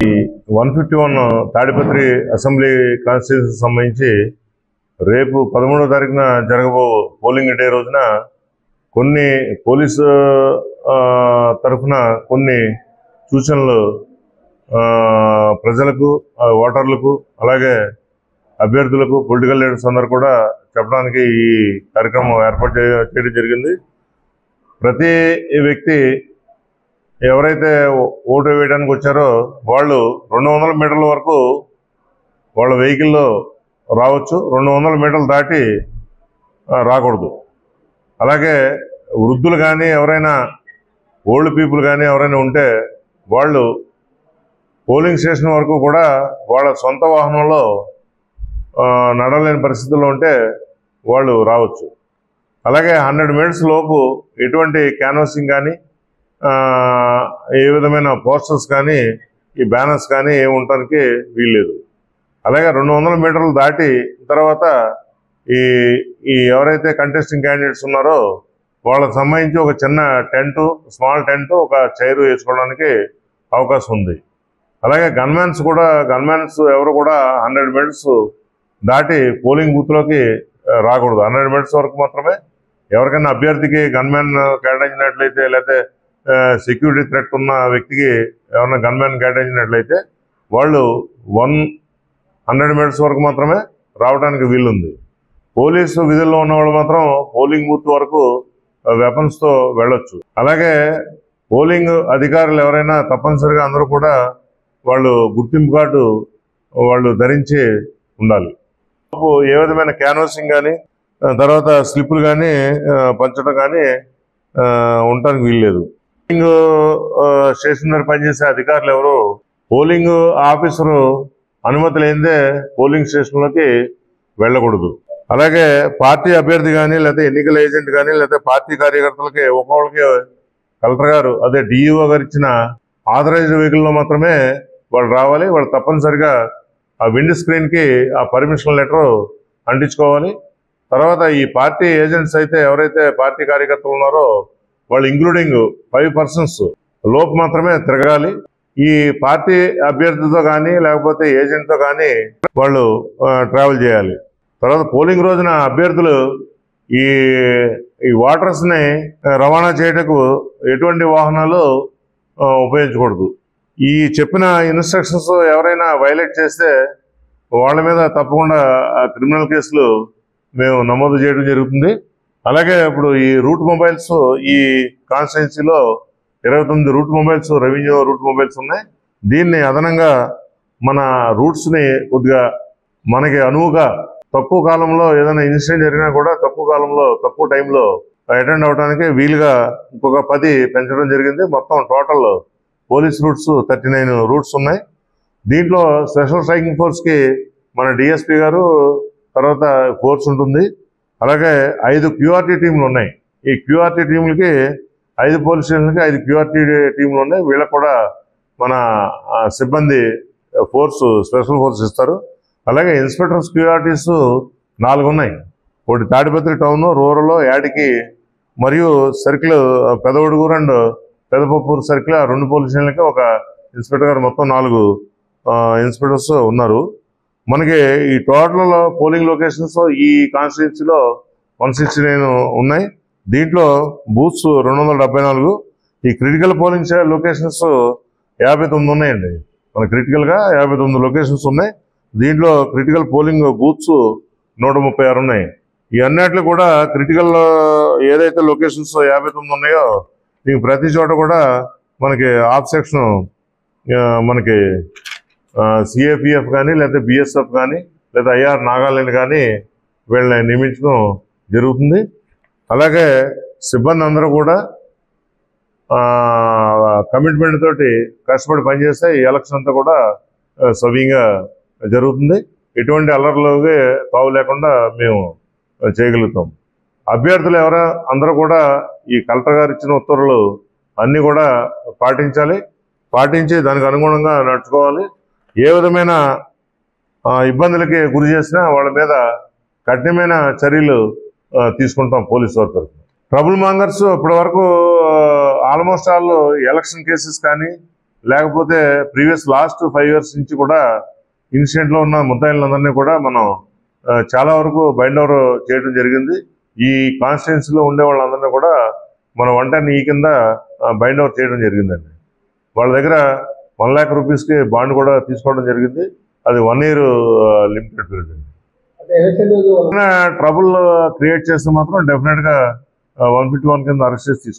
151 Tadipatri assembly constituency సంబంధించి రేపు 13వ తారీఖున జరగబో పోలింగ్ డే రోజున కొన్ని పోలీసు తరఫున కొన్ని సూచనలు ప్రజలకు, ఓటర్లకు, అలాగే అభ్యర్థులకు, పొలిటికల్ లీడర్స్ అందరూ కూడా చెప్పడానికి ఈ కార్యక్రమం ఏర్పాటు చేయడం జరిగింది. ప్రతి వ్యక్తి ఎవరైతే ఓటు వేయడానికి వచ్చారో వాళ్ళు 200 మీటర్ల వరకు వాళ్ళ వెహికల్లో రావచ్చు, 200 మీటర్లు దాటి రాకూడదు. అలాగే వృద్ధులు కానీ ఎవరైనా ఓల్డ్ పీపుల్ కానీ ఎవరైనా ఉంటే వాళ్ళు పోలింగ్ స్టేషన్ వరకు కూడా వాళ్ళ సొంత వాహనంలో నడవలేని పరిస్థితుల్లో ఉంటే వాళ్ళు రావచ్చు. అలాగే 100 మీటర్స్ లోపు ఎటువంటి క్యాన్వాసింగ్ కానీ ఏ విధమైన పోస్టర్స్ కానీ ఈ బ్యానర్స్ కానీ ఏమి ఉండటానికి వీల్లేదు. అలాగే 200 మీటర్లు దాటి తర్వాత ఈ ఎవరైతే కంటెస్టింగ్ క్యాండిడేట్స్ ఉన్నారో వాళ్ళకి సంబంధించి ఒక చిన్న టెంటు, స్మాల్ టెంటు, ఒక చైరు వేసుకోవడానికి అవకాశం ఉంది. అలాగే గన్మ్యాన్స్ ఎవరు కూడా 100 మీటర్స్ దాటి పోలింగ్ బూత్లోకి రాకూడదు. 100 మీటర్స్ వరకు మాత్రమే. ఎవరికైనా అభ్యర్థికి గన్మ్యాన్ కేటాయించినట్లయితే, లేకపోతే సెక్యూరిటీ థ్రెట్ ఉన్న వ్యక్తికి ఎవరైనా గన్మ్యాన్ కేటాయించినట్లయితే వాళ్ళు 100 మీటర్స్ వరకు మాత్రమే రావడానికి వీలుంది. పోలీసు విధుల్లో ఉన్నవాళ్ళు మాత్రం పోలింగ్ బూత్ వరకు వెపన్స్తో వెళ్ళొచ్చు. అలాగే పోలింగ్ అధికారులు ఎవరైనా తప్పనిసరిగా అందరూ కూడా వాళ్ళు గుర్తింపు కార్డు వాళ్ళు ధరించి ఉండాలి. ఏ విధమైన క్యాన్వాసింగ్ కానీ తర్వాత స్లిప్పులు కానీ పంచడం కానీ ఉండటానికి వీల్లేదు. పోలింగ్ స్టేషన్ దగ్గర పనిచేసే అధికారులు ఎవరు పోలింగ్ ఆఫీసరు అనుమతి లేనిదే పోలింగ్ స్టేషన్లోకి వెళ్ళకూడదు. అలాగే పార్టీ అభ్యర్థి కానీ, లేకపోతే ఎన్నికల ఏజెంట్ కానీ, లేకపోతే పార్టీ కార్యకర్తలకి ఒక్కొక్కరికి కలెక్టర్ గారు, అదే డిఈఓ గారు ఇచ్చిన ఆథరైజ్డ్ వెహికల్లో మాత్రమే వాళ్ళు రావాలి. వాళ్ళు తప్పనిసరిగా ఆ విండ్ స్క్రీన్కి ఆ పర్మిషన్ లెటర్ అంటించుకోవాలి. తర్వాత ఈ పార్టీ ఏజెంట్స్ అయితే ఎవరైతే పార్టీ కార్యకర్తలు ఉన్నారో వాళ్ళు ఇంక్లూడింగ్ 5 persons లోపు మాత్రమే తిరగాలి. ఈ పార్టీ అభ్యర్థితో కానీ లేకపోతే ఏజెంట్తో కానీ వాళ్ళు ట్రావెల్ చేయాలి. తర్వాత పోలింగ్ రోజున అభ్యర్థులు ఈ ఓటర్స్ని రవాణా చేయటకు ఎటువంటి వాహనాలు ఉపయోగించకూడదు. ఈ చెప్పిన ఇన్స్ట్రక్షన్స్ ఎవరైనా వైలేట్ చేస్తే వాళ్ళ మీద తప్పకుండా క్రిమినల్ కేసులు మేము నమోదు చేయడం జరుగుతుంది. అలాగే ఇప్పుడు ఈ రూట్ మొబైల్స్ ఈ కాన్స్టిట్యున్సీలో 29 route mobiles, revenue route mobiles ఉన్నాయి. దీన్ని అదనంగా మన రూట్స్ని కొద్దిగా మనకి అనువుగా తక్కువ కాలంలో ఏదైనా ఇన్సిడెంట్ జరిగినా కూడా తక్కువ టైంలో అటెండ్ అవడానికి వీలుగా ఇంకొక 10 పెంచడం జరిగింది. మొత్తం టోటల్ పోలీస్ రూట్స్ 39 రూట్స్ ఉన్నాయి. దీంట్లో స్పెషల్ స్ట్రైకింగ్ ఫోర్స్కి మన డిఎస్పీ గారు తర్వాత ఫోర్స్ ఉంటుంది. అలాగే 5 క్యూఆర్టీ టీంలు ఉన్నాయి. ఈ క్యూఆర్టీ టీంలకి 5 పోలీస్ స్టేషన్లకి 5 క్యూఆర్టీ టీంలు ఉన్నాయి. వీళ్ళకు కూడా మన సిబ్బంది స్పెషల్ ఫోర్స్ ఇస్తారు. అలాగే ఇన్స్పెక్టర్స్ క్యూఆర్టీస్ 4 ఉన్నాయి. ఒకటి తాడిపత్రి టౌన్, రూరల్, యాడికి మరియు circle Pedavadugur and Peddapappur circle, ఆ 2 పోలీస్ స్టేషన్లకి ఒక ఇన్స్పెక్టర్ గారు, మొత్తం 4 ఇన్స్పెక్టర్స్ ఉన్నారు. మనకి ఈ టోటల్ పోలింగ్ లొకేషన్స్ ఈ కాన్స్టిట్యున్సీలో 169 ఉన్నాయి. దీంట్లో బూత్స్ 274. ఈ క్రిటికల్ పోలింగ్ లొకేషన్స్ 59 ఉన్నాయండి. మన క్రిటికల్గా 59 లొకేషన్స్ ఉన్నాయి. దీంట్లో క్రిటికల్ పోలింగ్ బూత్స్ 136 ఉన్నాయి. ఈ అన్నిట్లు కూడా క్రిటికల్ ఏదైతే లొకేషన్స్ 59 ఉన్నాయో దీనికి ప్రతి చోట కూడా మనకి ఆఫ్ సెక్షన్ మనకి సిఏపిఎఫ్ కానీ, లేకపోతే బిఎస్ఎఫ్ కానీ, లేదా ఐఆర్ నాగాలాండ్ కానీ వీళ్ళని నియమించడం జరుగుతుంది. అలాగే సిబ్బంది అందరూ కూడా కమిట్మెంట్ తోటి కష్టపడి పనిచేస్తే ఈ ఎలక్షన్ అంతా కూడా సవ్యంగా జరుగుతుంది. ఎటువంటి అల్లర్లకి తావు లేకుండా మేము చేయగలుగుతాం. అభ్యర్థులు అందరూ కూడా ఈ కలెక్టర్ గారు ఇచ్చిన ఉత్తర్వులు అన్నీ కూడా పాటించి దానికి అనుగుణంగా నడుచుకోవాలి. ఏ విధమైన ఇబ్బందులకి గురి చేసినా వాళ్ళ మీద కఠినమైన చర్యలు తీసుకుంటాం పోలీసు వారి తరఫున. ట్రబుల్ మాంగర్స్ ఇప్పటి వరకు ఆల్మోస్ట్ ఆల్ ఎలక్షన్ కేసెస్ కానీ, లేకపోతే ప్రీవియస్ లాస్ట్ 5 years నుంచి కూడా ఇన్సిడెంట్లో ఉన్న ముద్దాయిలందరినీ కూడా మనం చాలా వరకు బైండ్ ఓవర్ చేయడం జరిగింది. ఈ కాన్స్టిట్యున్సీలో ఉండే వాళ్ళందరినీ కూడా మనం 110E కింద బైండ్ ఓవర్ చేయడం జరిగిందండి. వాళ్ళ దగ్గర 1 lakh రూపీస్కి బాండ్ కూడా తీసుకోవడం జరిగింది. అది 1 year లిమిటెడ్ పీరియడ్ అండి. ట్రబుల్ క్రియేట్ చేస్తే మాత్రం డెఫినెట్గా 151 కింద అరెస్ట్ చేసి తీసుకుంటాం.